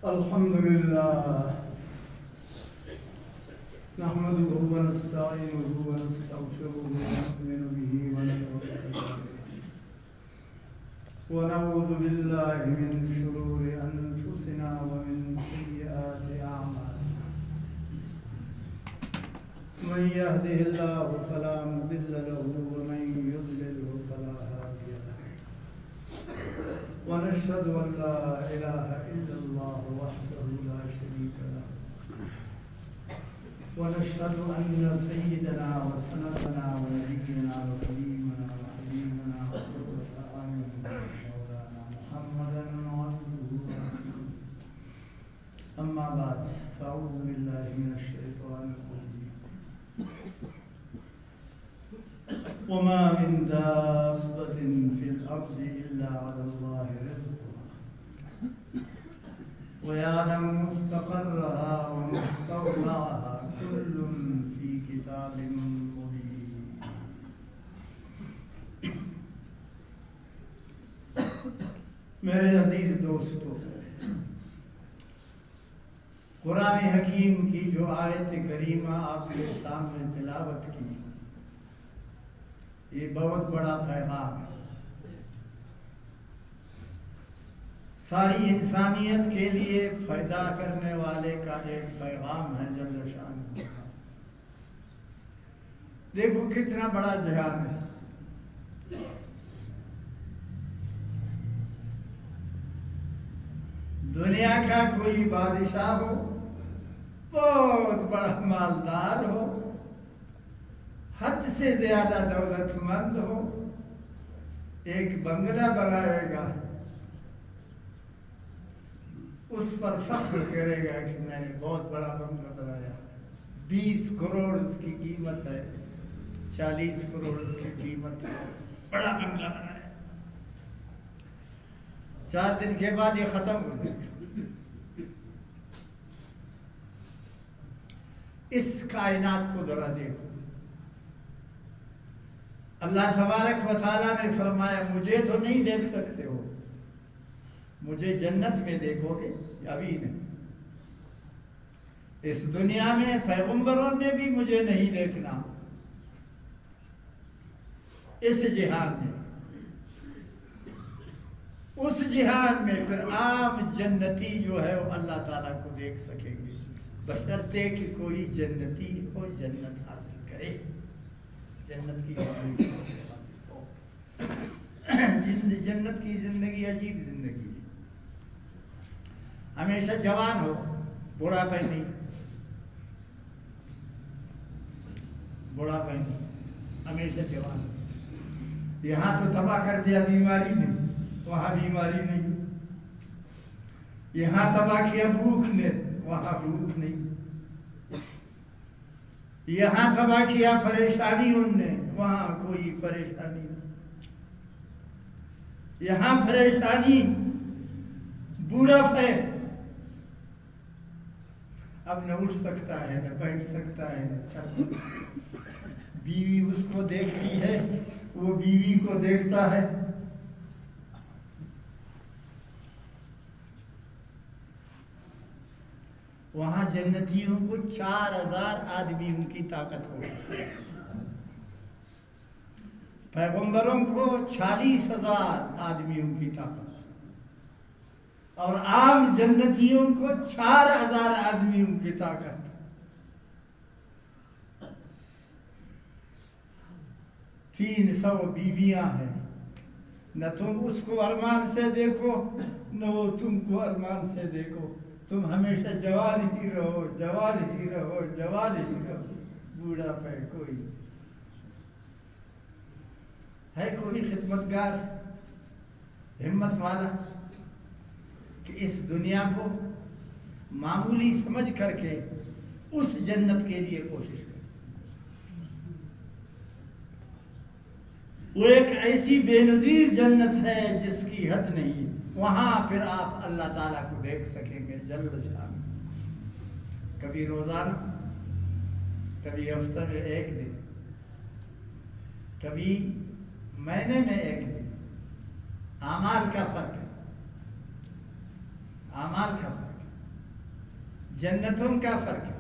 الحمد لله نحمده ونستعينه ونستغفره ونؤمن به ونتوكل عليه ونعوذ بالله من شرور أنفسنا ومن سيئات أعمالنا من يهده الله فلا مضل له ومن يضلله فلا هادي له ونشهد أن لا إله إلا الله وحده لا شريك له ونشهد أن سيدنا وسندنا ونبينا وكريمنا وحبيبنا وقرة أعيننا مولانا محمدا عبده ورسوله أما بعد فأعوذ بالله من الشيطان الرجيم وما من دابة في الأرض إلا على الله رزقها ويعلم مستقرها ومستودعها كل في كتاب مبين میرے عزیز دوستو، قرآن حکیم کی جو آیت کریمہ آپ کے سامنے تلاوت کی، یہ بہت بڑا پیغام ہے، ساری انسانیت کے لیے فائدہ کرنے والے کا ایک پیغام ہے جل شانہ۔ دیکھو کتنا بڑا جہان ہے، دنیا کا کوئی بادشاہ ہو، بہت بڑا مالدار ہو، حد سے زیادہ دولت مند ہو، ایک بنگلہ بنائے گا، اس پر فخر کرے گا کہ میں نے بہت بڑا بنگلہ بنایا، 20 کروڑ اس کی قیمت ہے، 40 کروڑ اس کی قیمت ہے، بڑا بنگلہ بنایا۔ 4 دن کے بعد یہ ختم ہو جائے گا۔ اس کائنات کو ذرا دیکھو، اللہ تبارک و تعالیٰ نے فرمایا مجھے تو نہیں دیکھ سکتے ہو، مجھے جنت میں دیکھو گے، ابھی نہیں۔ اس دنیا میں پیغمبروں نے بھی مجھے نہیں دیکھنا، اس جہان میں، اس جہان میں پھر عام جنتی جو ہے وہ اللہ تعالیٰ کو دیکھ سکیں گے، بشرطے کہ کوئی جنتی ہو، جنت حاصل کرے، جنت کی زندگی حاصل ہو۔ جنت کی زندگی عجیب زندگی ہے، ہمیشہ جوان ہو، بڑھاپا نہیں، بڑھاپا نہیں، ہمیشہ جوان ہو۔ یہاں تو تباہ کر دیا بیماری نے، وہاں بیماری نہیں، یہاں تباہ کیا بھوک نے، وہاں بھوک نہیں، یہاں تباہ کیا پریشانیوں نے، وہاں کوئی پریشانی نہیں، یہاں پریشانی بوڑھاپے، اب نہ اٹھ سکتا ہے، نہ بیٹھ سکتا ہے، نہ چل سکتا ہے، بیوی اس کو دیکھتی ہے، وہ بیوی کو دیکھتا ہے، وہاں جنتیوں کو 4000 آدمیوں کی طاقت ہوگی، پیغمبروں کو 40,000 آدمیوں کی طاقت، اور عام جنتیوں کو 4000 آدمیوں کی طاقت۔ 300 بیویاں ہیں، نہ تم اس کو ارمان سے دیکھو، نہ وہ تم کو ارمان سے دیکھو، تم ہمیشہ جوان ہی رہو، جوان ہی رہو، جوان ہی رہو، بوڑھا پہ کوئی ہے، کوئی خدمتگار ہمت والا کہ اس دنیا کو معمولی سمجھ کر کے اس جنت کے لیے کوشش کرے۔ وہ ایک ایسی بے نظیر جنت ہے جس کی حد نہیں، وہاں پھر آپ اللہ تعالیٰ کو دیکھ سکیں گے جل شان، کبھی روزانہ، کبھی ہفتہ میں 1 دن، کبھی مہینے میں 1 دن، اعمال کا فرق ہے، اعمال کا فرق ہے، جنتوں کا فرق ہے،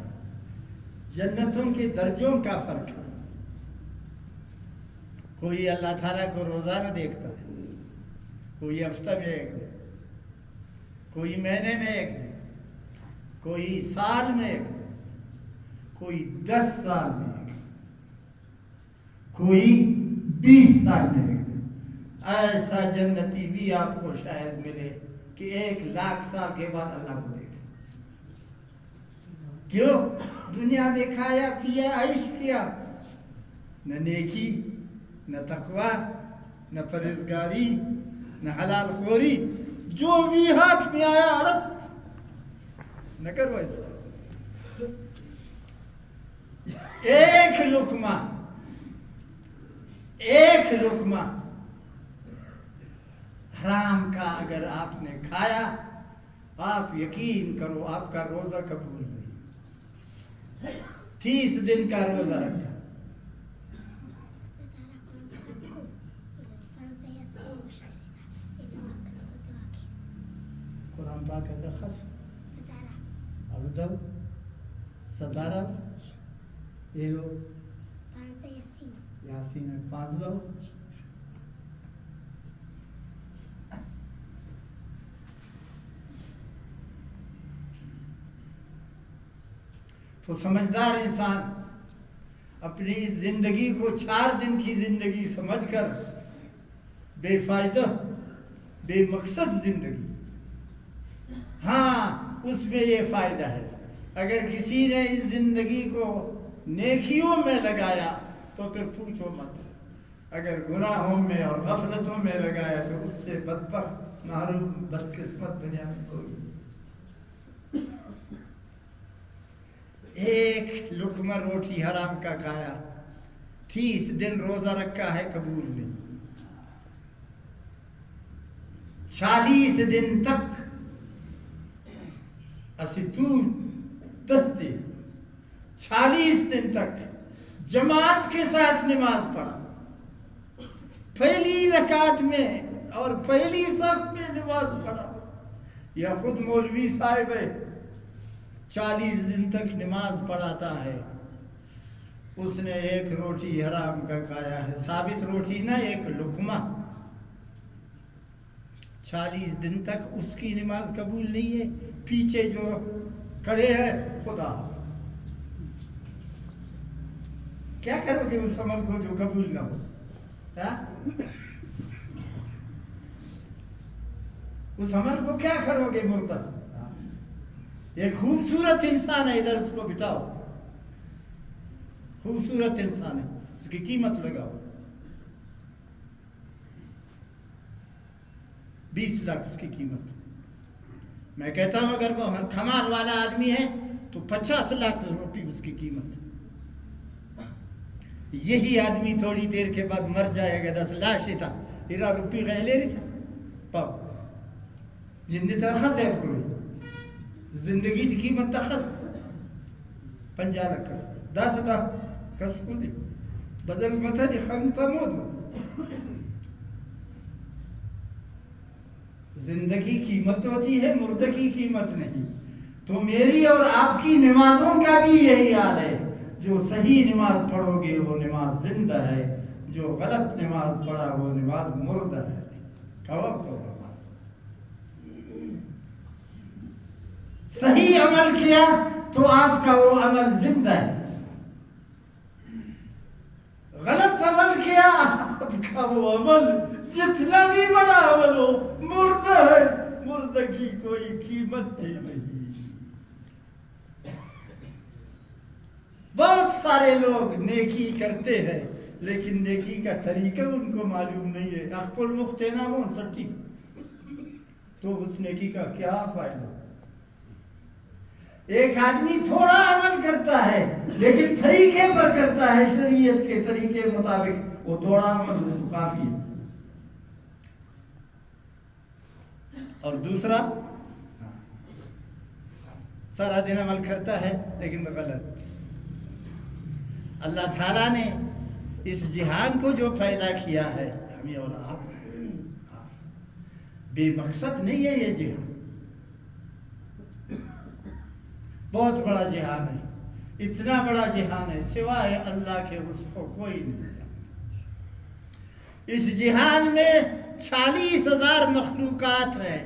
جنتوں کے درجوں کا فرق ہے۔ کوئی اللہ تعالیٰ کو روزانہ دیکھتا ہے، کوئی ہفتہ میں ایک دن، کوئی مہینے میں ایک دن، کوئی سال میں ایک دن، کوئی 10 سال میں ایک دن، کوئی 20 سال میں ایک دن۔ ایسا جنتی بھی آپ کو شاید ملے کہ 1,00,000 سال کے بعد اللہ کو دیکھے۔ کیوں؟ دنیا میں کھایا پیا عیش کیا، نہ نیکی، نہ تقوی، نہ پرہیزگاری، نہ حلال خوری، جو بھی ہاتھ میں آیا اڑپ نہ کرو ایسا۔ ایک لقمہ حرام کا اگر آپ نے کھایا، آپ یقین کرو آپ کا روزہ قبول نہیں۔ 30 دن کا روزہ رکھا، قرآن پاک کا خص 17 یہ لو یاسین 5 لو۔ تو سمجھدار انسان اپنی زندگی کو 4 دن کی زندگی سمجھ کر بے فائدہ بے مقصد زندگی، ہاں اس میں یہ فائدہ ہے، اگر کسی نے اس زندگی کو نیکیوں میں لگایا تو پھر پوچھو مت، اگر گناہوں میں اور غفلتوں میں لگایا تو اس سے بدبخت محروم بدقسمت دنیا میں ہوگی۔ ایک لقمہ روٹی حرام کا کھایا، 30 دن روزہ رکھا ہے، قبول نہیں۔ 40 دن تک اسی تو 10 دن 40 دن تک جماعت کے ساتھ نماز پڑھا، پہلی رکعت میں اور پہلی صف میں نماز پڑھا۔ یا خود مولوی صاحب ہے 40 دن تک نماز پڑھاتا ہے، اس نے ایک روٹی حرام کا کھایا ہے، ثابت روٹی نہ ایک لقمہ، 40 دن تک اس کی نماز قبول نہیں ہے۔ پیچھے جو کھڑے ہیں خدا کیا کرو گے اس عمل کو جو قبول نہ ہو؟ اس عمل کو کیا کرو گے مرتد؟ ایک خوبصورت انسان ہے، ادھر اس کو بتاؤ، خوبصورت انسان ہے، اس کی قیمت لگاؤ، 20 لاکھ اس کی قیمت۔ میں کہتا ہوں اگر وہ کمال والا آدمی ہے تو 50 لاکھ روپی اس کی قیمت۔ یہی آدمی تھوڑی دیر کے بعد مر جائے گا، 10 لاش تھا، 13 روپی گئے لے رہی تھا پاؤ زندگی تخص ہے کوئی زندگی کی قیمت تخص 50 لاکھ 10 تھا کس کو دی بدل متى خمسة مود۔ زندگی قیمت ہوتی ہے، مردہ کی قیمت نہیں۔ تو میری اور آپ کی نمازوں کا بھی یہی حال ہے، جو صحیح نماز پڑھو گے وہ نماز زندہ ہے، جو غلط نماز پڑھا وہ نماز مردہ ہے۔ صحیح عمل کیا تو آپ کا وہ عمل زندہ ہے، غلط عمل کیا آپ کا وہ عمل جتنا بھی بڑا عمل ہو مردہ ہے، مردہ کی کوئی قیمت ہی نہیں۔ بہت سارے لوگ نیکی کرتے ہیں لیکن نیکی کا طریقہ ان کو معلوم نہیں ہے۔ اخف المختینہ مون سٹی تو اس نیکی کا کیا فائدہ؟ ایک آدمی تھوڑا عمل کرتا ہے لیکن طریقے پر کرتا ہے، شریعت کے طریقے مطابق، وہ تھوڑا عمل اس کو کافی ہے۔ اور دوسرا سارا دن عمل کرتا ہے لیکن غلط۔ اللہ تعالیٰ نے اس جہان کو جو پیدا کیا ہے ہمیں اور آپ بے مقصد نہیں ہے یہ جہان، بہت بڑا جہان ہے، اتنا بڑا جہان ہے سوائے اللہ کے اس کو کوئی نہیں جانتا۔ اس جہان میں 40,000 مخلوقات ہیں،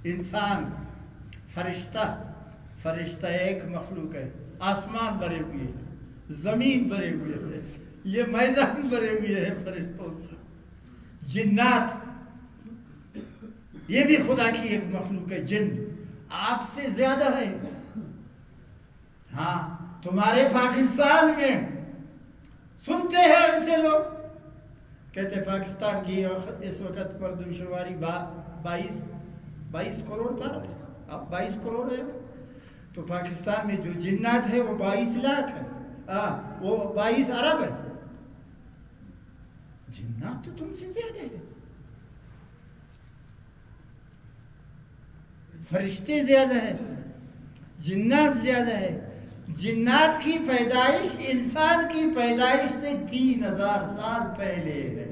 انسان، فرشتہ ایک مخلوق ہے، آسمان بھرے ہوئے ہیں، زمین بھرے ہوئے ہیں، یہ میدان بھرے ہوئے ہیں فرشتوں سے، جنات یہ بھی خدا کی ایک مخلوق ہے، جن آپ سے زیادہ ہے۔ ہاں تمہارے پاکستان میں سنتے ہیں ایسے لوگ کہتے پاکستان کی اس وقت مردم شماری 22 کروڑ پر ہے، اب 22 کروڑ ہے، تو پاکستان میں جو جنات ہے وہ 22 لاکھ ہے، وہ 22 ارب ہے۔ جنات تو تم سے زیادہ ہے، فرشتے زیادہ ہیں، جنات زیادہ ہے۔ جنات کی پیدائش انسان کی پیدائش سے 3000 سال پہلے ہے۔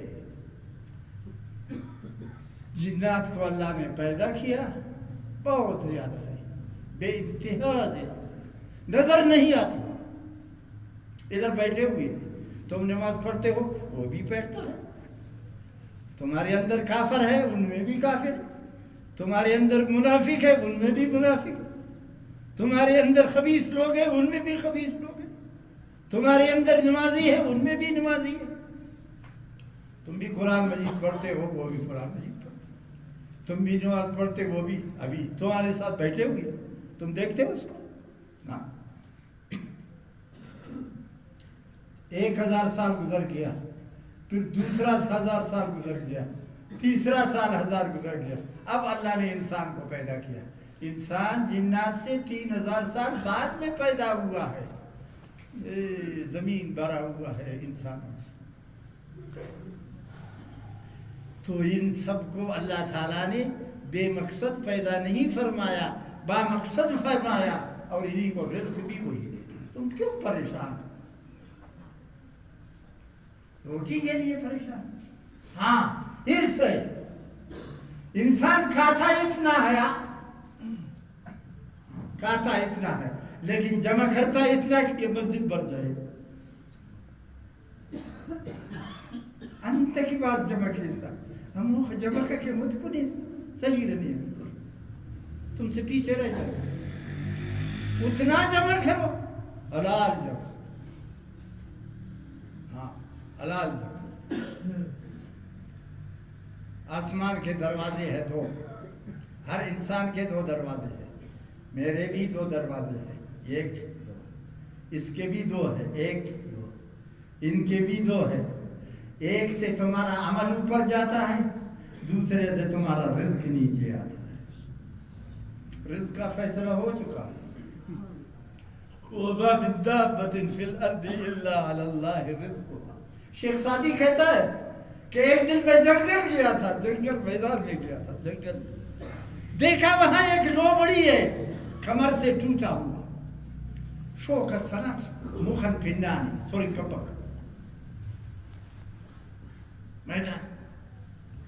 جنات کو اللہ نے پیدا کیا، بہت زیادہ ہے، بے انتہا زیادہ، نظر نہیں آتی۔ ادھر بیٹھے ہوئے تم نماز پڑھتے ہو، وہ بھی پڑھتا ہے۔ تمہارے اندر کافر ہے، ان میں بھی کافر، تمہارے اندر منافق ہے، ان میں بھی منافق، تمہارے اندر خبیث لوگ ہیں، ان میں بھی خبیث لوگ ہیں، تمہارے اندر نمازی ہے، ان میں بھی نمازی ہے۔ تم بھی قرآن مجید پڑھتے ہو، وہ بھی قرآن مجید پڑھتے ہو، تم بھی نماز پڑھتے، وہ بھی ابھی تمہارے ساتھ بیٹھے ہوئے، تم دیکھتے ہو اس کو نا۔ 1000 سال گزر گیا، پھر دوسرا 1000 سال گزر گیا، تیسرا سال 1000 گزر گیا، اب اللہ نے انسان کو پیدا کیا۔ انسان جنات سے 3000 سال بعد میں پیدا ہوا ہے، زمین بھرا ہوا ہے انسانوں سے۔ تو ان سب کو اللہ تعالیٰ نے بے مقصد پیدا نہیں فرمایا، با مقصد فرمایا، اور انہی کو رزق بھی وہی دیتا۔ تم کیوں پریشان ہو؟ روٹی کے لیے پریشان؟ ہاں اس سے انسان کھاتا اتنا ہے، کھاتا اتنا ہے، لیکن جمع کرتا اتنا کہ یہ مسجد بھر جائے۔ انت کی بات جمع کیسا ہم جمع کر کے مت کو نہیں صحیح رہنے، تم سے پیچھے رہ جائے، اتنا جمع کرو، حلال جمع، ہاں حلال جمع۔ آسمان کے دروازے ہیں 2، ہر انسان کے 2 دروازے ہیں، میرے بھی 2 دروازے ہیں، 1 2، اس کے بھی 2 ہے، 1 2، ان کے بھی 2 ہے۔ ایک سے تمہارا عمل اوپر جاتا ہے، دوسرے سے تمہارا رزق نیچے آتا ہے۔ رزق کا فیصلہ ہو چکا ہے۔ وَمَا مِن دَابَّةٍ فِي الْأَرْضِ إِلَّا عَلَى اللَّهِ رِزْقُهَا۔ شیخ سعدی کہتا ہے کہ ایک دن میں جنگل گیا تھا، جنگل میدان میں گیا تھا، جنگل دیکھا وہاں ایک لومڑی ہے، کمر سے ٹوٹا ہوا، شوق سنت مخن پنانی سورن کپک میدان،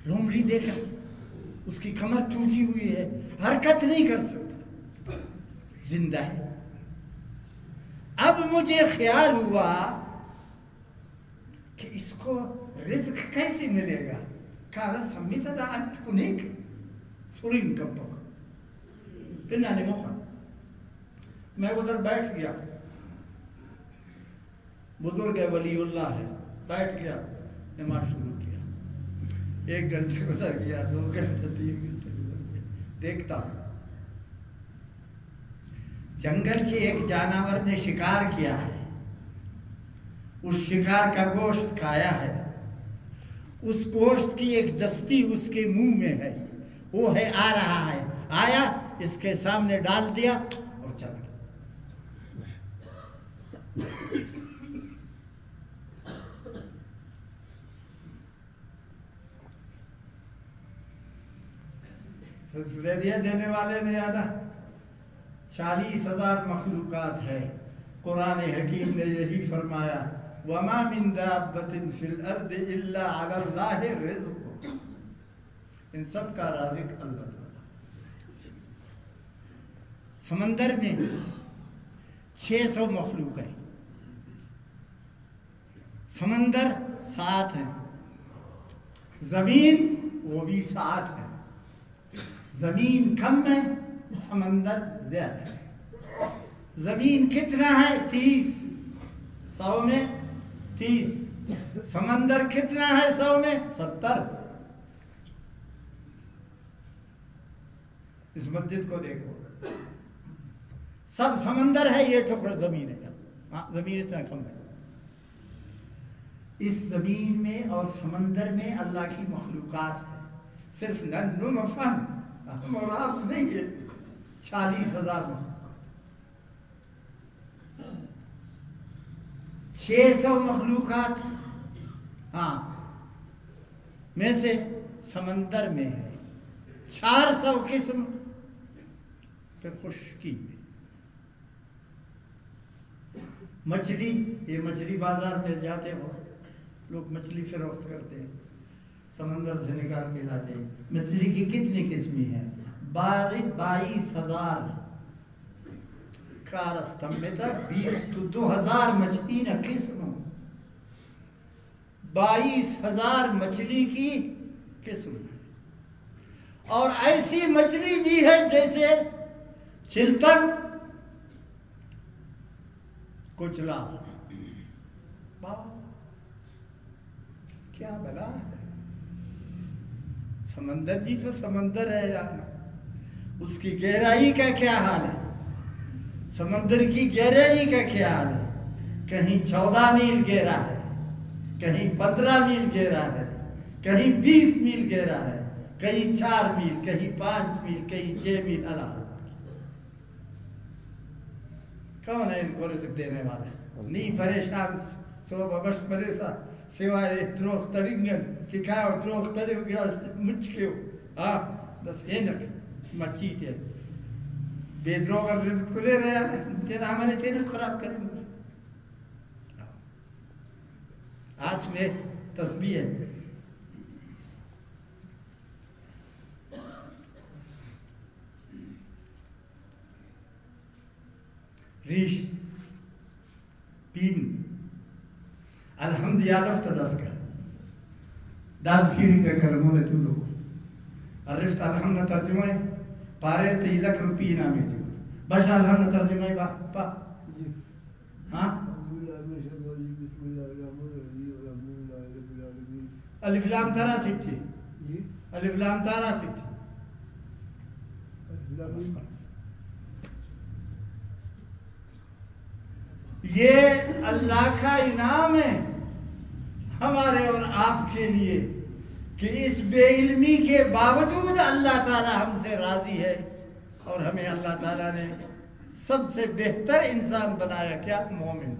لومڑی دیکھا، اس کی کمر ٹوٹی ہوئی ہے، حرکت نہیں کر سکتا، زندہ ہے۔ اب مجھے خیال ہوا کہ اس کو رزق کیسے ملے گا؟ کہا سمیتا دا انت کنیک سورین کپک پنانی مخن۔ میں ادھر بیٹھ گیا، بزرگ ہے، ولی اللہ ہے، بیٹھ گیا، نماز شروع کیا۔ 1 گھنٹے گزر گیا، 2 گھنٹے، 3 گھنٹے گزر گیا، دیکھتا ہوں جنگل کے ایک جانور نے شکار کیا ہے، اس شکار کا گوشت کھایا ہے، اس گوشت کی ایک دستی اس کے منہ میں ہے، وہ ہے آ رہا ہے، آیا اس کے سامنے ڈال دیا اور چلا گیا۔ دیا دینے والے نے یاد 40,000 مخلوقات ہے۔ قرآن حکیم نے یہی فرمایا، وَمَا مِن دَابَّةٍ فِي الْأَرْضِ إِلَّا عَلَى اللَّهِ رِزْقُهَا۔ ان سب کا رازق اللہ تعالیٰ۔ سمندر میں 600 مخلوق ہیں، سمندر 7 ہیں، زمین وہ بھی 7 ہے۔ زمین کم ہے، سمندر زیادہ ہے۔ زمین کتنا ہے؟ 30، 100 میں 30۔ سمندر کتنا ہے 100 میں؟ 70۔ اس مسجد کو دیکھو، سب سمندر ہے، یہ ٹکڑا زمین ہے۔ ہاں زمین اتنا کم ہے۔ اس زمین میں اور سمندر میں اللہ کی مخلوقات ہے، صرف ننو مفہم ہم اور آپ نہیں ہے، 40,000 مخلوقات، 600 مخلوقات ہاں میں سے سمندر میں ہے، 400 قسم پھر خشکی میں۔ مچھلی، یہ مچھلی بازار میں جاتے ہو لوگ مچھلی فروخت کرتے ہیں، سمندر سے نکال کے لاتے ہیں۔ مچھلی کی کتنی قسمیں ہیں؟ 22,000 کارستمتا 20 تو 2,000 مچھلی نہ قسم، 22,000 مچھلی کی قسم ہے۔ اور ایسی مچھلی بھی ہے جیسے چلتن، کچلا، کیا بلا ہے۔ سمندر بھی تو سمندر ہے یار، اس کی گہرائی کا کیا حال ہے؟ سمندر کی گہرائی کا کیا حال ہے؟ کہیں 14 میل گہرا ہے، کہیں 15 میل گہرا ہے، کہیں 20 میل گہرا ہے، کہیں 4 میل، کہیں 5 میل، کہیں 6 میل۔ اللہ کون ہے ان کو رزق دینے والا؟ نہیں پریشان سو ببش پریشان سوائے دروخ تڑنگن فکاو دروخ تڑیو گیا مچکیو ہاں دس اینک مچیتے بے دروغ رزق کھلے رہا ہے، تیرا ہمارے تیرے خراب کریں گے۔ ہاتھ میں تسبیح ہے، ریش بین الحمد یادفت دسکر دار فیری کا کرمون تولو عرفت الحمد ترجمہ پارے تی لکھ روپی نامی تھی بس الحمد ترجمہ پا ہاں الف لام تارا سکتی الف لام تارا سکتی یہ اللہ کا انعام ہے ہمارے اور آپ کے لیے کہ اس بے علمی کے باوجود اللہ تعالی ہم سے راضی ہے، اور ہمیں اللہ تعالیٰ نے سب سے بہتر انسان بنایا، کیا؟ مومن،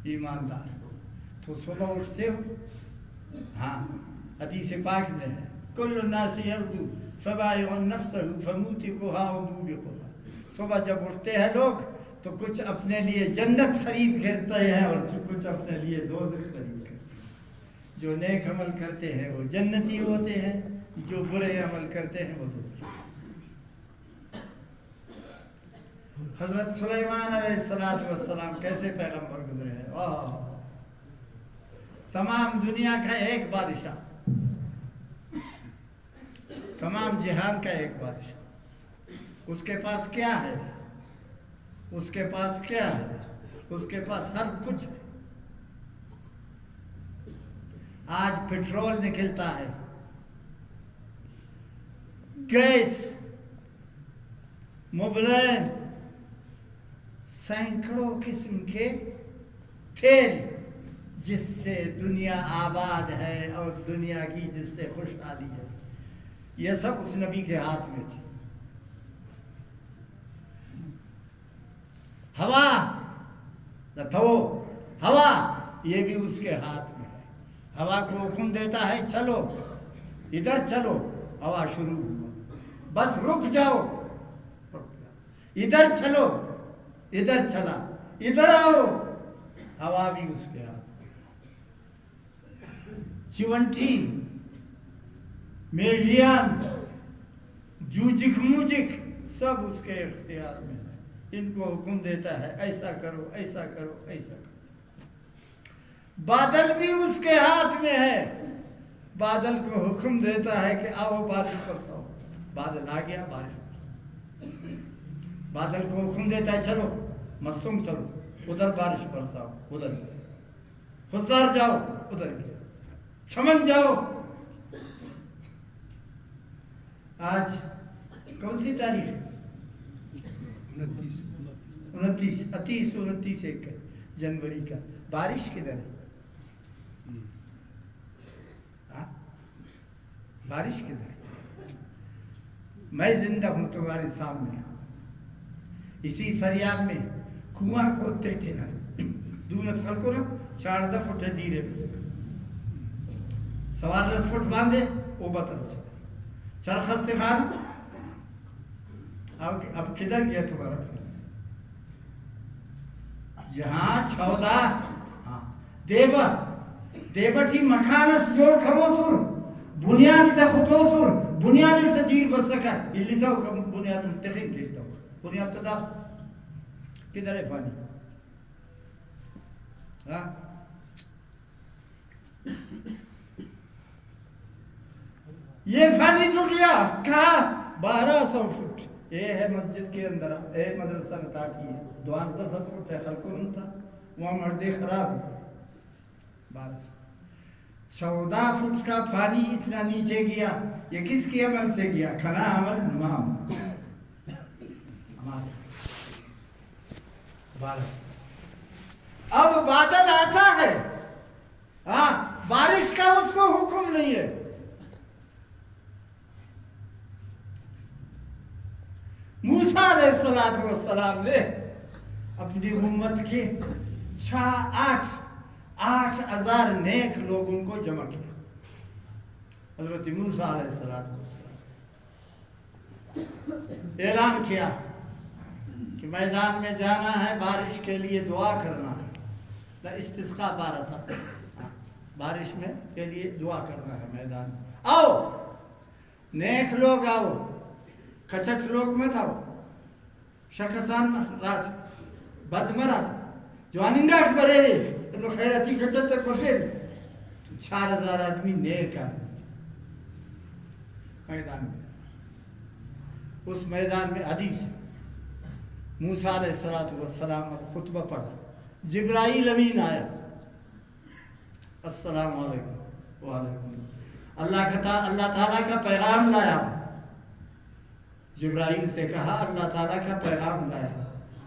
ایماندار۔ تو صبح اٹھتے ہو، ہاں حدیث پاک میں ہے کل الناس یغدو فبائع نفسہ فموتقها او موبقها۔ صبح جب اٹھتے ہیں لوگ تو کچھ اپنے لیے جنت خرید کرتے ہیں اور کچھ اپنے لیے دوزخ خرید کرتے ہیں۔ جو نیک عمل کرتے ہیں وہ جنتی ہوتے ہیں، جو برے عمل کرتے ہیں وہ دوزخ۔ حضرت سلیمان علیہ السلام کیسے پیغمبر گزرے ہیں؟ تمام دنیا کا ایک بادشاہ، تمام جہان کا ایک بادشاہ، اس کے پاس کیا ہے؟ اس کے پاس کیا ہے؟ اس کے پاس ہر کچھ ہے۔ آج پیٹرول نکلتا ہے، گیس، موبلین، سینکڑوں قسم کے تیل، جس سے دنیا آباد ہے اور دنیا کی جس سے خوشحالی ہے، یہ سب اس نبی کے ہاتھ میں تھی۔ ہوا ہوا یہ بھی اس کے ہاتھ میں ہے۔ ہوا کو حکم دیتا ہے چلو ادھر چلو، ہوا شروع ہوا، بس رک جاؤ، ادھر چلو، ادھر چلا، ادھر آؤ، ہوا بھی اس کے ہاتھ میں۔ چیونٹی میڈیان جوجک موجک سب اس کے اختیار میں ہے، ان کو حکم دیتا ہے ایسا کرو ایسا کرو ایسا کرو۔ بادل بھی اس کے ہاتھ میں ہے، بادل کو حکم دیتا ہے کہ آؤ بارش برساؤ، بادل آ گیا بارش برساؤ۔ بادل کو حکم دیتا ہے چلو مستنگ چلو ادھر بارش برساؤ، ادھر خزدار جاؤ ادھر گیا، چمن جاؤ۔ آج کون سی تاریخ ہے؟ 29 جنوری کا۔ بارش کدھر ہے؟ بارش کدھر ہے؟ میں زندہ ہوں تمہارے سامنے، اسی سریاب میں کنواں کھودتے تھے نا، دونس خل کو نا 14 فٹ ہے دیرے بس 14 فٹ باندھے وہ بطل سے چرخستے خان۔ اب کدھر گیا تمہارا؟ جہاں 14 دیبٹی مکانس جوڑ کھبو سر بنیادی تا خطو سر بنیادی تا دیر بس سکا اللي تاو کا بنیاد متقین تھی تاو بنیاد تا داخل کدھر ہے پانی؟ یہ پانی تو گیا کہا 1200 فٹ، یہ ہے مسجد کے اندر، اے مدرسہ نتاکی ہے 12 فٹ ہے، خلقون تھا وہاں مردے خراب 1200 14 فٹ کا پانی اتنا نیچے گیا، یہ کس کے عمل سے گیا؟ کھنا عمل نمام اب بادل آتا ہے، بارش کا اس کو حکم نہیں ہے۔ موسیٰ علیہ السلام نے اپنی امت کے 8,000 نیک لوگوں کو جمع کیا۔ حضرت موسیٰ علیہ السلام اعلان کیا کہ میدان میں جانا ہے، بارش کے لیے دعا کرنا ہے، استسقاء پارا تھا، بارش میں کے لیے دعا کرنا ہے میدان میں۔ آؤ نیک لوگ آؤ، کچٹ لوگ مت آؤ، شخصان راس بدمراس جواننگاٹ برے انہوں خیراتی کچٹ تک بفیر 4,000 آدمی نیک آدمی میدان میں۔ اس میدان میں حدیث موسیٰ علیہ السلام خطبہ پڑھا، جبرائیل امین آیا، السلام علیکم وعلیکم، اللہ تعالیٰ کا پیغام لایا۔ جبرائیل سے کہا اللہ تعالیٰ کا پیغام لایا۔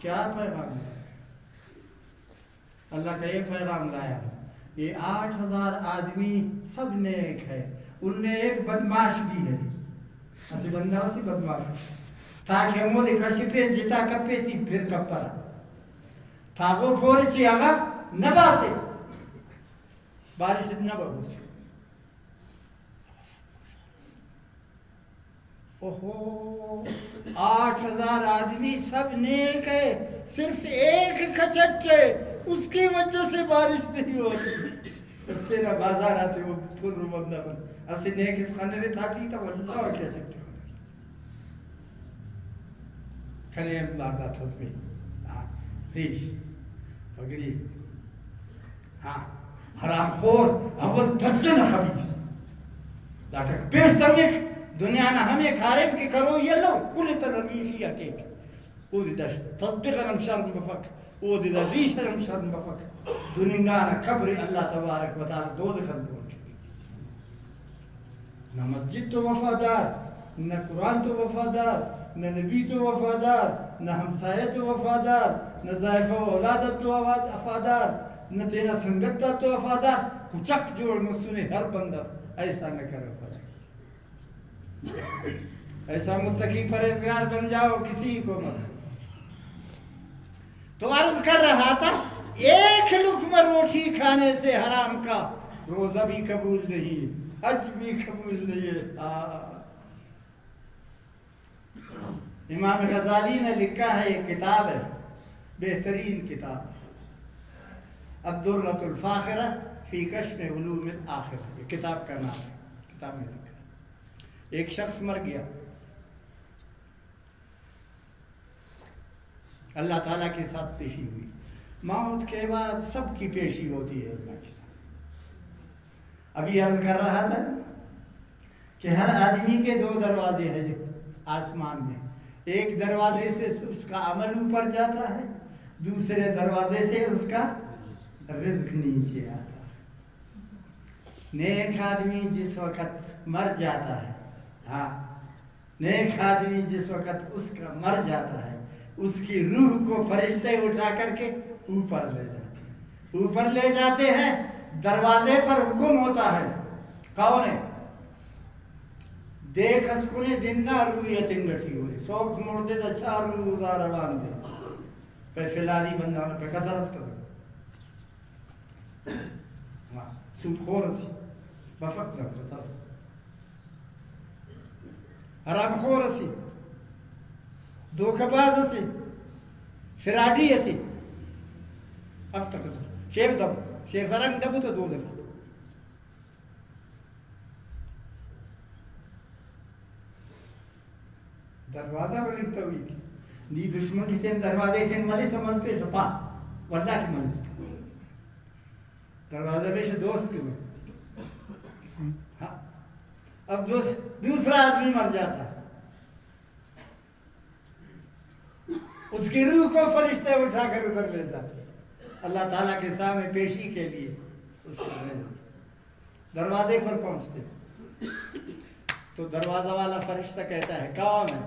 کیا پیغام لایا؟ اللہ کا یہ پیغام لایا، یہ 8,000 آدمی سب نیک ہے، ان میں ایک بدماش بھی ہے، اسی بندہ اسی بدماش تاکہ مولی کشی پیس جتا کپیسی پھر کپرا تاکو پھوری چی آگا نبا سے بارش نبا ہو سی۔ اوہو 8,000 آدمی سب نیک ہے، صرف ایک کچٹ ہے، اس کی وجہ سے بارش نہیں ہو رہی۔ پھر بازار آتے وہ پھر روبندہ بن اسی نیک اس خانے رہے تھا ٹھیک تھا واللہ کیسے ٹھیک کھنے بارگاہ تسبیح ریش پگڑی حرام خور اول درجن خبیث داکر پیش تمیک دنیا نا ہمیں کھارم کی کرو یہ لو کلی تر ریشی اکیک او دی در تصدیق رم شرم بفک او دی در ریش رم شرم بفک دنگانا قبر اللہ تبارک و تعالی دو دخل دون نہ مسجد تو وفادار، نہ قرآن تو وفادار، نہ نبی تو وفادار، نہ ہمسایہ تو وفادار، نہ ضائفہ و اولادت تو وفادار، نہ تیرا سنگتہ تو وفادار، کچک جوڑ مستنے ہر بندہ ایسا نہ کرے پڑے، ایسا متقی پرہیزگار بن جاؤ کسی کو مت۔ تو عرض کر رہا تھا ایک لقمہ روٹی کھانے سے حرام کا روزہ بھی قبول نہیں، حج بھی قبول نہیں ہے۔ امام غزالی نے لکھا ہے، یہ کتاب ہے بہترین کتاب الدرۃ الفاخرہ فی کشف علوم الآخرہ، یہ کتاب کا نام ہے، کتاب میں لکھا ہے ایک شخص مر گیا، اللہ تعالیٰ کے ساتھ پیشی ہوئی، موت کے بعد سب کی پیشی ہوتی ہے اللہ کے ساتھ۔ ابھی عرض کر رہا تھا کہ ہر آدمی کے 2 دروازے ہیں آسمان میں، ایک دروازے سے اس کا عمل اوپر جاتا ہے، دوسرے دروازے سے اس کا رزق نیچے آتا ہے۔ نیک آدمی جس وقت مر جاتا ہے، ہاں نیک آدمی جس وقت اس کا مر جاتا ہے، اس کی روح کو فرشتے اٹھا کر کے اوپر لے جاتے ہیں، اوپر لے جاتے ہیں، دروازے پر حکم ہوتا ہے، کون ہے؟ دیکھ اس کو نے دن نہ روی تنگٹی ہوئی سوک موڑ دے دا چار روح دا روان دے پہ فلانی بندہ پہ کسرت کر سود خور سی بفق نہ کسر حرام خور سی دوکباز سی فراڈی سی ہفتہ کسر شیف دب شیف رنگ دبو تو 2 دفعہ دروازہ بڑی توی کی نی دشمن کی تین دروازے تین ملی سمجھتے سپا واللہ کی ملی سپا دروازہ بیش دوست کے ہوئے ہاں اب دوسرا آدمی مر جاتا اس کی روح کو فرشتے اٹھا کر ادھر لے جاتے اللہ تعالیٰ کے سامنے پیشی کے لیے اس کو لے جاتے دروازے پر پہنچتے تو دروازہ والا فرشتہ کہتا ہے کون ہے؟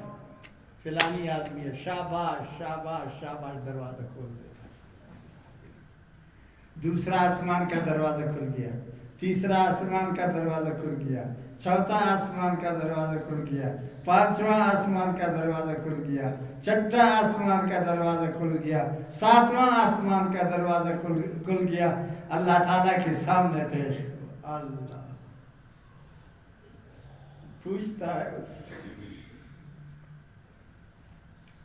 فلانی آدمی ہے، شاباش شاباش شاباش، دروازہ کھول دیتا دوسرا آسمان کا دروازہ کھل گیا، تیسرا آسمان کا دروازہ کھل گیا، چوتھا آسمان کا دروازہ کھل گیا، پانچواں آسمان کا دروازہ کھل گیا، چھٹا آسمان کا دروازہ کھل گیا، ساتواں آسمان کا دروازہ کھل گیا، اللہ تعالیٰ کے سامنے پیش اللہ پوچھتا ہے اس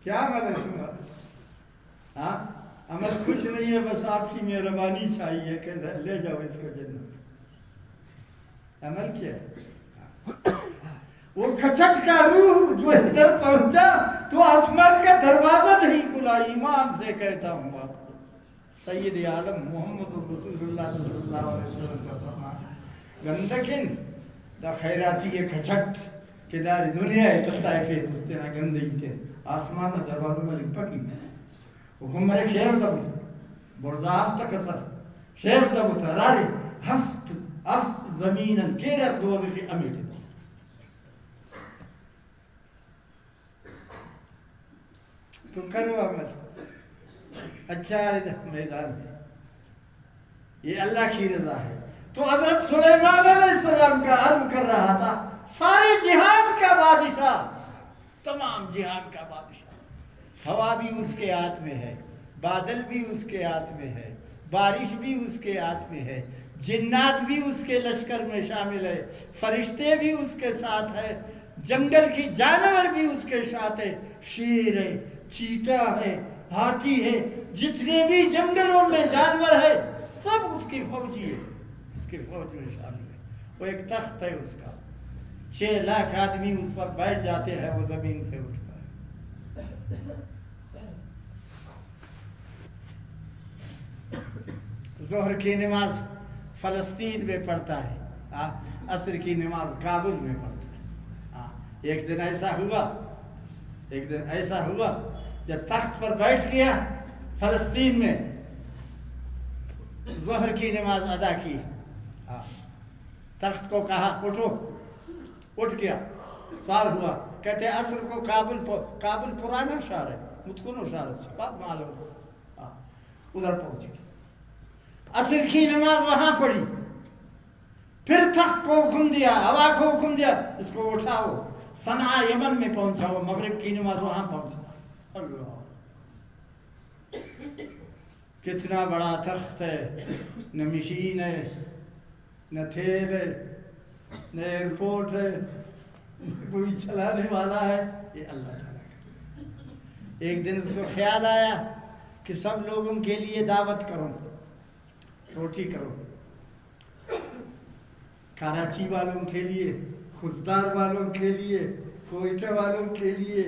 کیا عمل ہے تمہارا؟ ہاں عمل کچھ نہیں ہے، بس آپ کی مہربانی چاہیے کہ لے جاؤ اس کو جنت۔ عمل کیا ہے؟ وہ کھچٹ کا روح جو ادھر پہنچا تو آسمان کا دروازہ نہیں کھلا، ایمان سے کہتا ہوں آپ کو سید عالم محمد رسول اللہ صلی اللہ علیہ وسلم کا فرمان گندکن دا خیراتی یہ کھچٹ کہ داری دنیا ہے تب طائفے سستے نا گندگی تھے آسمان نا دروازہ ملک پکی حکم ملک شیف دبو برزا ہفتہ کسر شیف دبو تھا راری ہفت زمیناً کیرک دوزی کی امیت تھا تو کرو عمل اچھا میدان ہے، یہ اللہ کی رضا ہے۔ تو حضرت سلیمان علیہ السلام کا عرض کر رہا تھا سارے جہان کا بادشاہ، تمام جہان کا بادشاہ، ہوا بھی اس کے ہاتھ میں ہے، بادل بھی اس کے ہاتھ میں ہے، بارش بھی اس کے ہاتھ میں ہے، جنات بھی اس کے لشکر میں شامل ہے، فرشتے بھی اس کے ساتھ ہے، جنگل کی جانور بھی اس کے ساتھ ہے، شیر ہے، چیتا ہے، ہاتھی ہے، جتنے بھی جنگلوں میں جانور ہے سب اس کی فوجی ہے، اس کی فوج میں شامل ہے۔ وہ ایک تخت ہے اس کا، 6 لاکھ آدمی اس پر بیٹھ جاتے ہیں، وہ زمین سے اٹھتا ہے۔ ظہر کی نماز فلسطین میں پڑھتا ہے، عصر کی نماز کابل میں پڑھتا ہے۔ ایک دن ایسا ہوا جب تخت پر بیٹھ گیا فلسطین میں، ظہر کی نماز ادا کی، تخت کو کہا اٹھو، اٹھ گیا، سوار ہوا، کہتے ہیں عصر کو کابل پرانا شہر ہے، متکنو شہر ہے، بات معلوم، ادھر پہنچ گیا، عصر کی نماز وہاں پڑھی، پھر تخت کو حکم دیا، ہوا کو حکم دیا اس کو اٹھاؤ، صنعاء یمن میں پہنچا، وہ مغرب کی نماز وہاں پہنچا۔ اللہ کتنا بڑا تخت ہے، نہ مشین ہے، نہ تھیل ہے، نہ ایئرپورٹ ہے، کوئی چلانے والا ہے، یہ اللہ تعالیٰ کا۔ ایک دن اس کو خیال آیا کہ سب لوگوں کے لیے دعوت کرو، روٹی کرو، کراچی والوں کے لیے خزدار والوں کے لیے، کوئٹہ والوں کے لیے،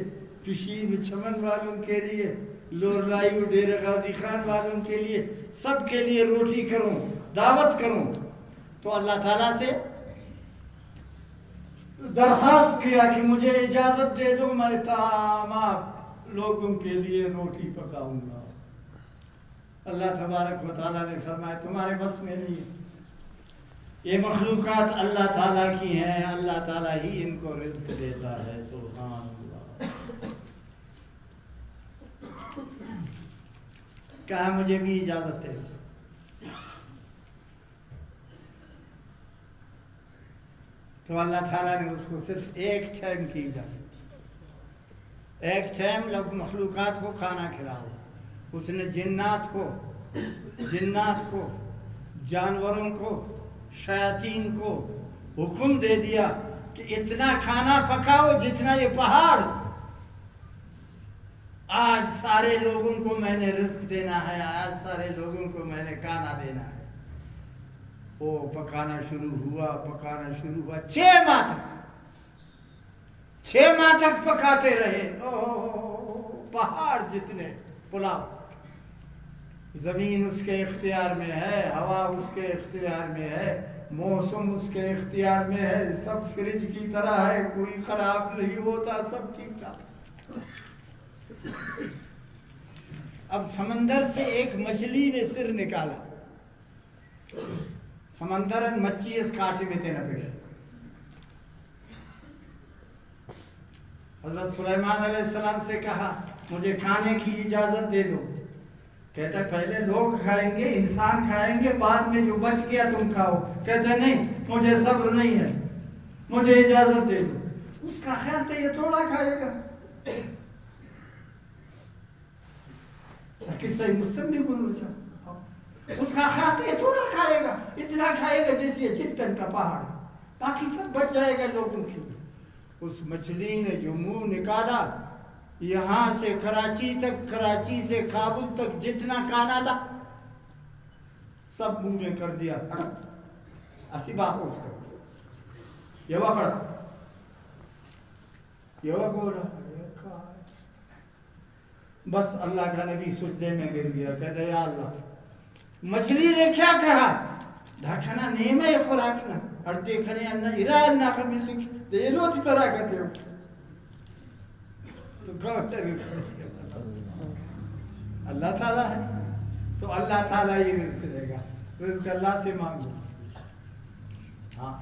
پشین چمن والوں کے لیے، لور رائی ڈیرہ غازی خان والوں کے لیے، سب کے لیے روٹی کروں، دعوت کروں۔ تو اللہ تعالیٰ سے درخواست کیا کہ مجھے اجازت دے دو، میں تمام لوگوں کے لیے روٹی پکاؤں گا۔ اللہ تبارک و تعالیٰ نے فرمایا تمہارے بس میں نہیں ہے، یہ مخلوقات اللہ تعالیٰ کی ہیں، اللہ تعالیٰ ہی ان کو رزق دیتا ہے۔ سبحان اللہ۔ کہا مجھے بھی اجازت ہے۔ تو اللہ تعالیٰ نے اس کو صرف ایک ٹائم کی اجازت دی، ایک ٹائم لوگ مخلوقات کو کھانا کھلاؤ۔ اس نے جنات کو، جانوروں کو، شیاطین کو حکم دے دیا کہ اتنا کھانا پکاؤ جتنا یہ پہاڑ، آج سارے لوگوں کو میں نے رزق دینا ہے، آج سارے لوگوں کو میں نے کھانا دینا ہے۔ وہ پکانا شروع ہوا 6 ماہ تک پکاتے رہے، پہاڑ جتنے پلاؤ۔ زمین اس کے اختیار میں ہے، ہوا اس کے اختیار میں ہے، موسم اس کے اختیار میں ہے، سب فریج کی طرح ہے، کوئی خراب نہیں ہوتا، سب ٹھیک ٹھاک۔ اب سمندر سے ایک مچھلی نے سر نکالا، سمندر مچھی اس کاٹی میں تینا پیش۔ حضرت سلیمان علیہ السلام سے کہا مجھے کھانے کی اجازت دے دو۔ کہتا پہلے لوگ کھائیں گے، انسان کھائیں گے، بعد میں جو بچ گیا تم کھاؤ۔ کہتا نہیں، مجھے صبر نہیں ہے، مجھے اجازت دے دو۔ اس کا خیال تھا یہ تھوڑا کھائے گا، قصہ مستقبل بن رہا، اس کا خیال تھا یہ تھوڑا کھائے گا، اتنا کھائے گا جیسے یہ چلتن کا پہاڑ، باقی سب بچ جائے گا لوگوں کے لیے۔ اس مچھلی نے جو منہ نکالا، یہاں سے کراچی تک، کراچی سے کابل تک جتنا کھانا تھا سب منہ میں کر دیا۔ اسی باقو اس کا یہ وقت بس اللہ کا نبی سجدے میں گر گیا، کہتا یا اللہ، مچھلی نے کیا کہا؟ دھکنا نیمے خوراکنا اور دیکھنے انہ ارائن نہ قبل لکھ دے لو تی طرح کرتے ہو تو کہتے اللہ تعالیٰ ہے، تو اللہ تعالیٰ ہی رزق دے گا۔ رزق اللہ سے مانگو، ہاں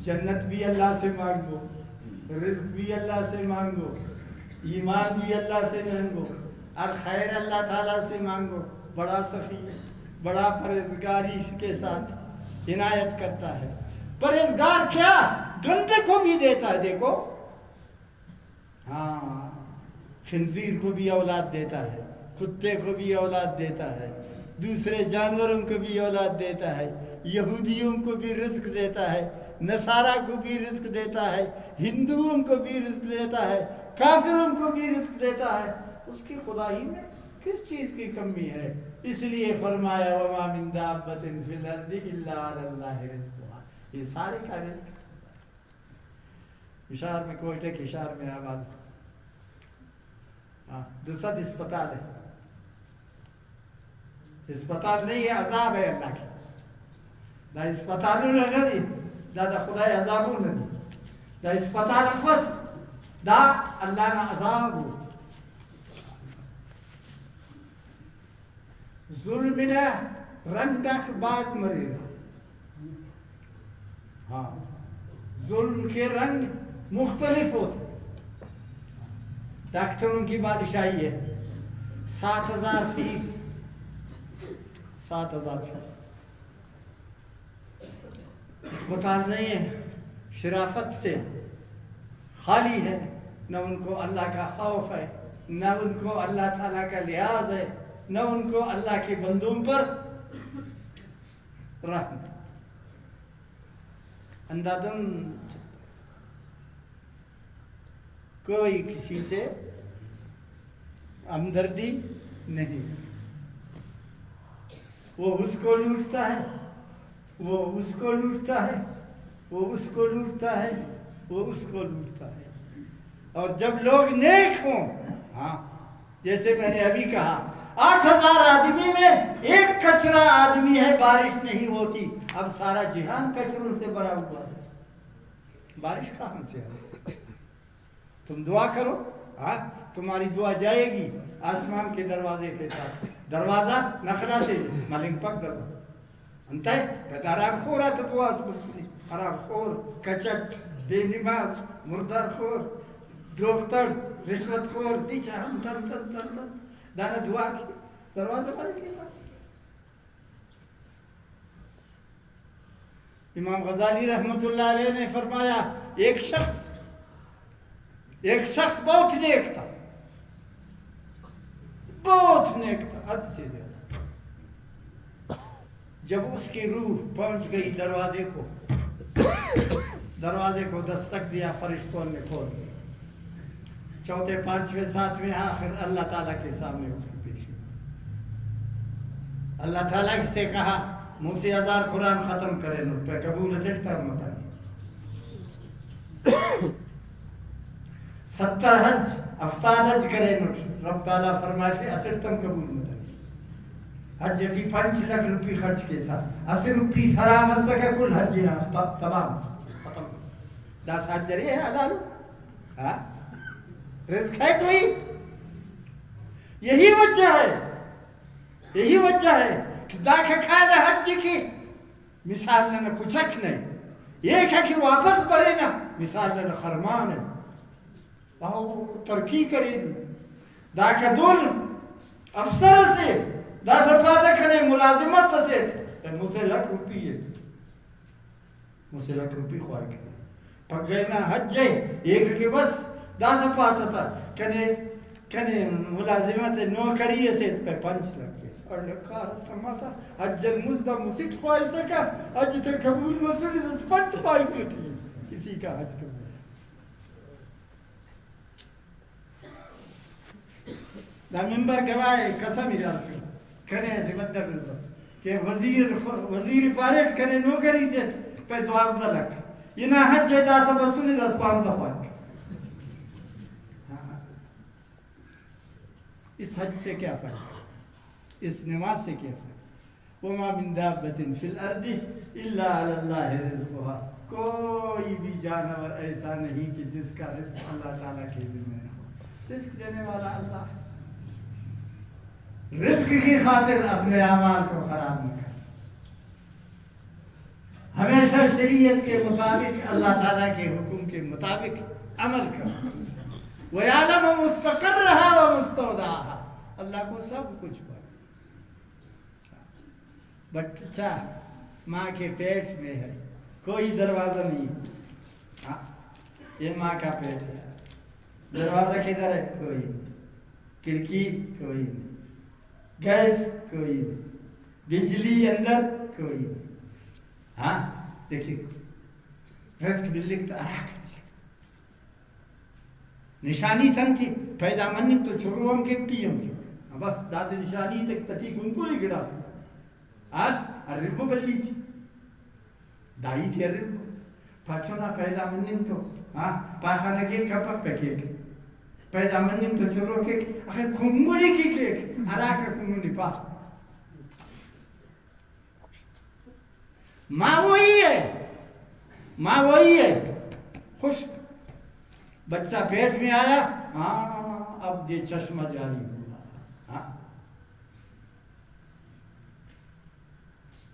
جنت بھی اللہ سے مانگو، رزق بھی اللہ سے مانگو، ایمان بھی اللہ سے مانگو، اور خیر اللہ تعالیٰ سے مانگو۔ بڑا سخی، بڑا پرہیزگاری اس کے ساتھ عنایت کرتا ہے۔ پرہیزگار کیا گندے کو بھی دیتا ہے، دیکھو ہاں، خنزیر کو بھی اولاد دیتا ہے، کتے کو بھی اولاد دیتا ہے، دوسرے جانوروں کو بھی اولاد دیتا ہے، یہودیوں کو بھی رزق دیتا ہے، نصارہ کو بھی رزق دیتا ہے، ہندوؤں کو بھی رزق دیتا ہے، کافروں کو بھی رزق دیتا ہے۔ اس کی خدائی میں کس چیز کی کمی ہے؟ اس لیے فرمایا وَمَا مِن دَابَّةٍ فِي الْأَرْضِ إِلَّا عَلَى اللَّهِ رِزْقُهَا، یہ سارے کا رزق شہر میں، کوئٹہ کے شہر میں آباد، دوسرا اسپتال ہے، اسپتال نہیں ہے، عذاب ہے اللہ کی، دا اسپتالوں نے نہیں، دا خدا عذابوں نے نہیں، دا اسپتال افس، دا اللہ نے عذاب ہو۔ ظلم نے رنگ تک باز مرے گا، ہاں ظلم کے رنگ مختلف ہوتے۔ ڈاکٹروں کی بادشاہی ہے، 7,000 فیس، 7,000 فیس۔ اسپتال نہیں ہے، شرافت سے خالی ہے، نہ ان کو اللہ کا خوف ہے، نہ ان کو اللہ تعالیٰ کا لحاظ ہے، نہ ان کو اللہ کے بندوں پر رحم۔ اندادن کوئی کسی سے ہمدردی نہیں، وہ اس کو لوٹتا ہے، وہ اس کو لوٹتا ہے، وہ اس کو لوٹتا ہے، وہ اس کو لوٹتا ہے. اور جب لوگ نیک ہوں, ہاں جیسے میں نے ابھی کہا 8,000 آدمی میں ایک کچرا آدمی ہے, بارش نہیں ہوتی. اب سارا جہان کچروں سے بھرا ہوا ہے, بارش کہاں سے آئے؟ تم دعا کرو, ہاں تمہاری دعا جائے گی آسمان کے دروازے کے ساتھ. دروازہ نخلا سے ملنگ پاک دروازہ انتہے کہتا حرام خور آتا دعا سبسلی, حرام خور, کچٹ, بے نماز, مردار خور, دروختر, رشوت خور, دیچہ ہم تن تن تن تن دانا دعا کی دروازہ ملک کے پاس. امام غزالی رحمت اللہ علیہ نے فرمایا ایک شخص بہت نیک تھا, بہت نیک تھا, حد سے زیادہ. جب اس کی روح پہنچ گئی دروازے کو دستک دیا, فرشتوں نے کھول دیا. چوتھے, پانچویں, ساتویں, آخر اللہ تعالیٰ کے سامنے اس کی پیش ہوئی. اللہ تعالیٰ سے کہا موسی 1000 قرآن ختم کرے نوٹ پہ قبول سٹتا مطلب 70 حج افتاد حج کرے نوٹ رب تعالیٰ فرمائے سے اسٹتم قبول مطلب حج جیسی 5 لاکھ روپی خرچ کے ساتھ 80 روپی حرام اس سکے کل حج تمام ختم 10 حج جری ہے حلال, ہاں رزق ہے کوئی. یہی وجہ ہے کہ داکھا کھانا حج کی مثال نہ کچھ نہیں, ایک ہے کہ واپس بڑھے نا مثال نہ خرمان ہے ترقی کرے دی. داکھا دون افسر سے دا سپاتا کھنے ملازمت سے مجھے لکھ روپی خواہ کے پک گئے نا حج جائے ایک کہ بس دا سپاسا تھا کنے ملازمت نوکری سے پہ 5 لکھ اور لکھا رستا ماتا حج مزدہ مسک خواہ سکا حج تے قبول مسلی دس 5 خواہ بیٹھی کسی کا حج قبول. دا ممبر گواہ قسم اجازت کنے ایسے بدر بس کہ وزیر پاریٹ کنے نوکری سے پہ 12 لکھ یہ نہ حج جائے دا سب سنی 10-15 خواہ. اس حج سے کیا فائدہ, اس نماز سے کیا فائدہ؟ وما من دابت فی الارض الا علی اللہ رزقها, کوئی بھی جانور ایسا نہیں کہ جس کا رزق اللہ تعالیٰ کے ذمہ نہ ہو. رزق دینے والا اللہ ہے. رزق کی خاطر اپنے اعمال کو خراب نہ کر, ہمیشہ شریعت کے مطابق اللہ تعالیٰ کے حکم کے مطابق عمل کر. وَيَعْلَمُ مُسْتَقَرَّهَا وَمُسْتَوْدَعَهَا, اللہ کو سب کچھ پتا. بچہ ماں کے پیٹ میں ہے, کوئی دروازہ نہیں, یہ ماں کا پیٹ ہے. دروازہ کدھر ہے؟ کوئی نہیں. کھڑکی کوئی نہیں, گیس کوئی نہیں, بجلی اندر کوئی نہیں. ہاں دیکھیے رزق بھی لکھتا ہے, نشانی تن تھی پیدا منی تو چھوڑوں کے پیم کی بس داد نشانی تک تتی گنکولی گڑا آج اررفو بلی تھی دائی تھی اررفو پاچونا پیدا منی تو پاخانہ کے کپک پہ کیک پیدا منی تو چھوڑوں کے آخر کھنگولی کی کیک عراق کھنگولی پاس. ماں وہی ہے خوش. بچہ پیٹ میں آیا, ہاں اب یہ چشمہ جاری ہوا.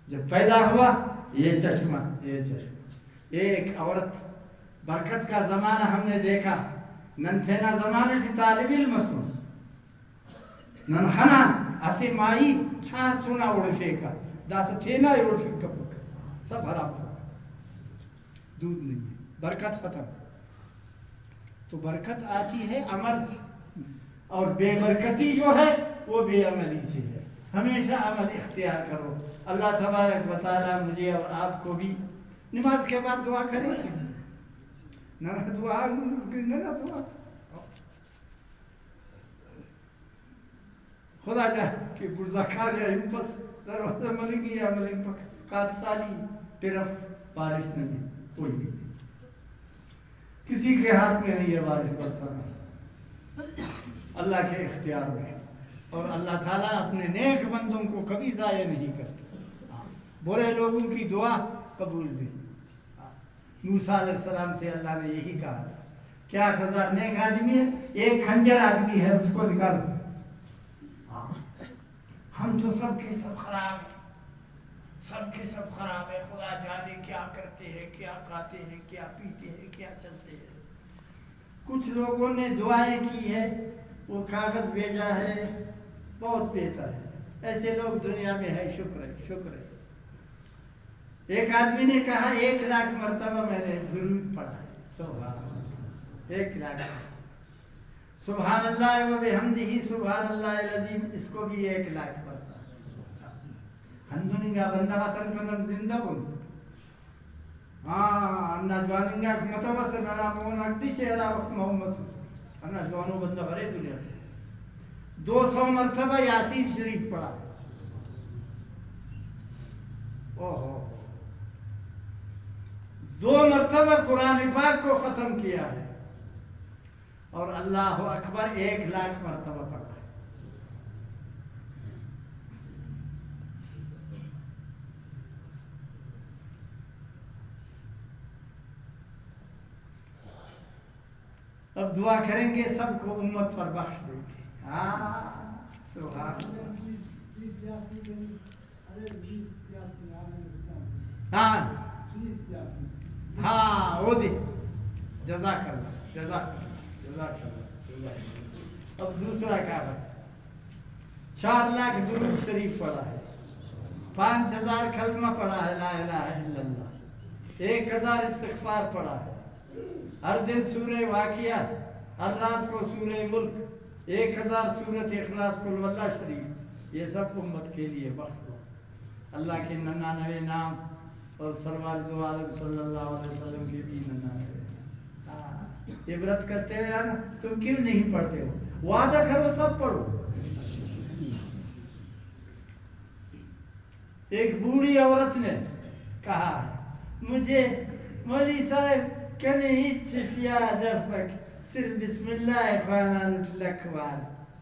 جب پیدا ہوا یہ چشمہ. ایک عورت برکت کا زمانہ ہم نے دیکھا, نن تھینا زمانہ سے طالب علم سن نن خنان اسی مائی چھا چونا اڑفے کا دا سے تھینا اڑفے کا سب حرام خورا, دودھ نہیں ہے, برکت ختم. تو برکت آتی ہے عمل سے, اور بے برکتی جو ہے وہ بے عملی سے ہے. ہمیشہ عمل اختیار کرو. اللہ تبارک و تعالی مجھے اور آپ کو بھی نماز کے بعد دعا کریں, نہ دعا خدا جا کہ برزاکار یا امپس دروازہ ملنگی یا ملنگ پک قاد سالی طرف بارش نہیں کوئی بھی. کسی کے ہاتھ میں نہیں ہے بارش برسانا، اللہ کے اختیار میں. اور اللہ تعالیٰ اپنے نیک بندوں کو کبھی ضائع نہیں کرتے. برے لوگوں کی دعا قبول نہیں. موسیٰ علیہ السلام سے اللہ نے یہی کہا کہ 8,000 نیک آدمی ہے، ایک خنجر آدمی ہے، اس کو نکالو. ہم تو سب کے سب خراب ہیں، سب کے سب خراب ہے، خدا جانے کیا کرتے ہیں، کیا کھاتے ہیں، کیا پیتے ہیں، کیا چلتے ہیں. کچھ لوگوں نے دعائیں کی ہے، وہ کاغذ بھیجا ہے، بہت بہتر ہے. ایسے لوگ دنیا میں ہے، شکر ہے، شکر ہے. ایک آدمی نے کہا 1,00,000 مرتبہ میں نے درود پڑھا ہے. سبحان اللہ، 1,00,000. سبحان اللہ و بحمدہ سبحان اللہ العظیم، اس کو بھی 1,00,000 پڑھتا ہے. ہندونگا بندہ وطن کنم زندہ بول انا جواننگا متوسط انا مون اگدی چہرہ وقت محمد انا جوانو بندہ بھرے دنیا سے 200 مرتبہ یاسین شریف پڑھا. اوہو 2 مرتبہ قرآن پاک کو ختم کیا ہے، اور اللہ اکبر 1,00,000 مرتبہ پڑھا ہے. اب دعا کریں گے سب کو امت پر بخش دیں گے. سبحان اللہ. وہ دی جزاک اللہ، جزاک اللہ. اب دوسرا کاغذ 4,00,000 درود شریف پڑھا ہے، 5,000 کلمہ پڑھا ہے لا الہ الا اللہ، 1,000 استغفار پڑھا ہے، ہر دن سورہ واقعہ، ہر رات کو سورہ ملک، 1,000 سورت اخلاص قل واللہ شریف. یہ سب امت کے لیے بخش دو. اللہ کے 99 نام اور سرور دو عالم صلی اللہ علیہ وسلم کے بھی 99. عبرت کرتے ہوئے یار تم کیوں نہیں پڑھتے ہو؟ وعدہ کرو سب پڑھو. ایک بوڑھی عورت نے کہا مجھے مولوی صاحب کنے ہیچ سیاد افک صرف بسم اللہ خانان لکھوان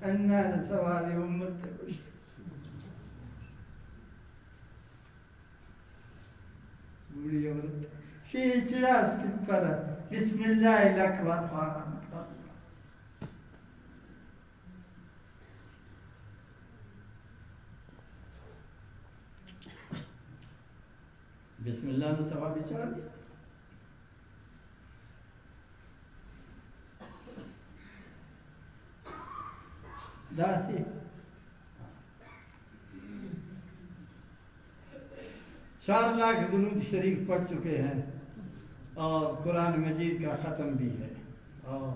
انان سوالی امت خوش. بوڑھی عورت شیچڑاس کی پر بسم اللہ لکھوان خانان. بسم اللہ نے ثواب چاہ دیا. داسی 4,00,000 درود شریف پڑھ چکے ہیں، اور قرآن مجید کا ختم بھی ہے، اور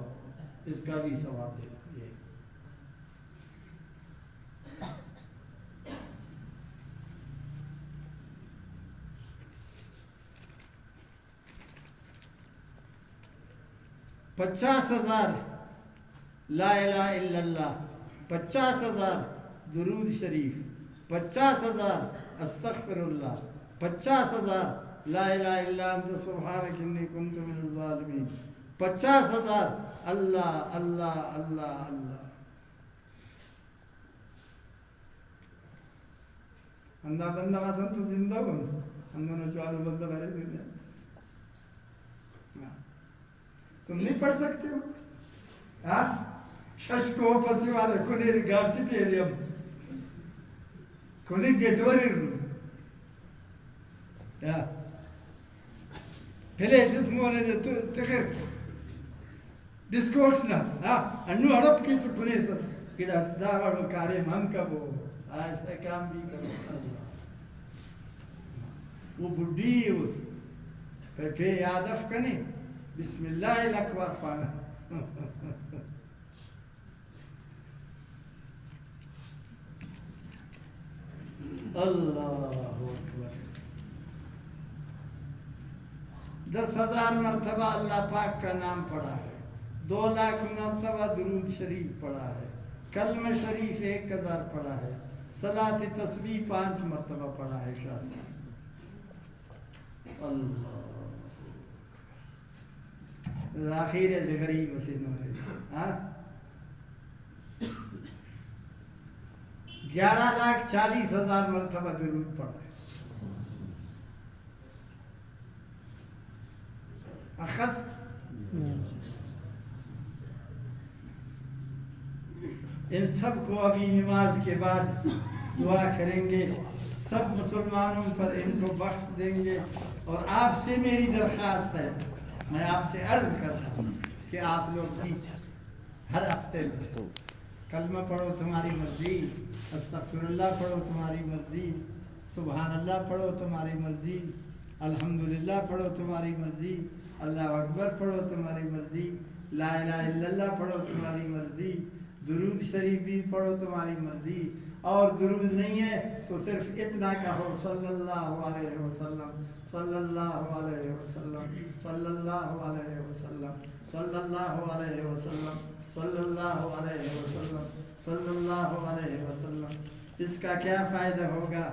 اس کا بھی ثواب دے. 50,000 لا الہ الا اللہ، 50,000 درود شریف، 50,000 استغفر اللہ، 50,000 لا الہ الا انت سبحانک انی کنت من الظالمین، 50,000 اللہ اللہ اللہ اللہ. اندہ بندہ وطن تو زندہ بن اندہ نچوالو بندہ بھرے دنیا. تم نہیں پڑھ سکتے ہو؟ شش کو پسی والے کنے رگارتی تیریم کنے گیٹوری رو پہلے ایسس مونے تخیر ڈسکورس نا انو عرب کیسے کنے سا کڑا صدا وڑو کارے ہم کبو ایسا کام بھی کرو. وہ بڑی ہو پہ یادف کنے بسم اللہ الاکبر خانہ. اللہ اکبر. 10,000 مرتبہ اللہ پاک کا نام پڑھا ہے، 2,00,000 مرتبہ درود شریف پڑھا ہے، کلمہ شریف 1,000 پڑھا ہے، صلاۃ تسبیح 5 مرتبہ پڑھا ہے. شاہ صاحب اللہ ذخیرے سے غریب سے ہاں 11,40,000 مرتبہ درود پڑھا ہے. اخذ ان سب کو ابھی نماز کے بعد دعا کریں گے. سب مسلمانوں پر ان کو بخش دیں گے. اور آپ سے میری درخواست ہے, میں آپ سے عرض کرتا ہوں کہ آپ لوگ بھی ہر ہفتے میں کلمہ پڑھو تمہاری مرضی, استغفر اللہ پڑھو تمہاری مرضی, سبحان اللہ پڑھو تمہاری مرضی, الحمدللہ پڑھو تمہاری مرضی, اللہ اکبر پڑھو تمہاری مرضی, لا الہ الا اللہ پڑھو تمہاری مرضی, درود شریف بھی پڑھو تمہاری مرضی. اور درود نہیں ہے تو صرف اتنا کہو صلی اللہ علیہ وسلم, صلی اللہ علیہ وسلم, صلی اللہ علیہ وسلم, صلی اللہ علیہ وسلم, صلی اللہ علیہ وسلم, صلی اللہ علیہ وسلم. اس کا کیا فائدہ ہوگا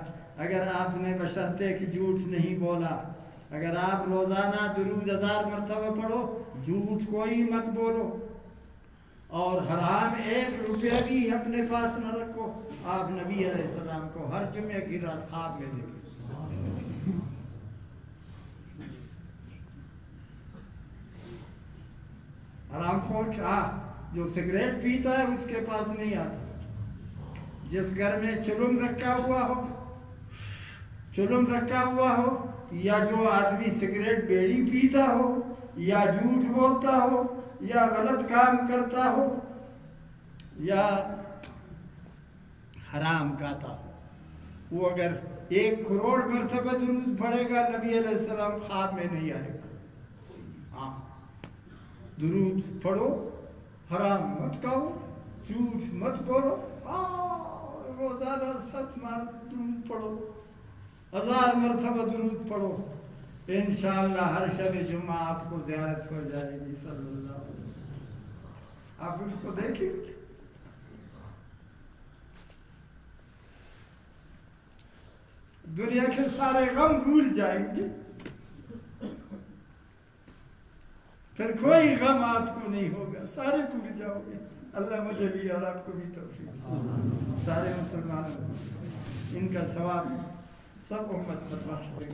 اگر آپ نے بشرطے کہ جھوٹ نہیں بولا. اگر آپ روزانہ درود 1000 مرتبہ پڑھو, جھوٹ کوئی مت بولو, اور حرام 1 روپیہ بھی اپنے پاس نہ رکھو. آپ نبی علیہ السلام کو ہر جمعے کی رات خواب میں دیکھیں. حرام خور کیا جو سگریٹ پیتا ہے اس کے پاس نہیں آتا. جس گھر میں چلم رکھا ہوا ہو یا جو آدمی سگریٹ بیڑی پیتا ہو یا جھوٹ بولتا ہو یا غلط کام کرتا ہو یا حرام کھاتا ہو, وہ اگر 1 کروڑ مرتبہ درود پڑھے گا نبی علیہ السلام خواب میں نہیں آئے گا. ہاں درود پڑھو, حرام مت کھاؤ, جھوٹ مت بولو, روزانہ 7 درود پڑھو, 1000 مرتبہ درود پڑھو. انشاءاللہ ہر شب جمعہ آپ کو زیارت ہو جائے گی صلی اللہ علیہ وسلم. آپ اس کو دیکھیں, دنیا کے سارے غم بھول جائیں گے, پھر کوئی غم آپ کو نہیں ہوگا, سارے بھول جاؤ گے. اللہ مجھے بھی اور آپ کو بھی توفیق, سارے مسلمانوں کو ان کا ثواب سب امت پر بخش دے.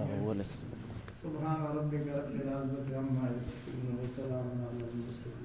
سبحان ربک رب العزت عما یصفون وسلام علی المرسلین.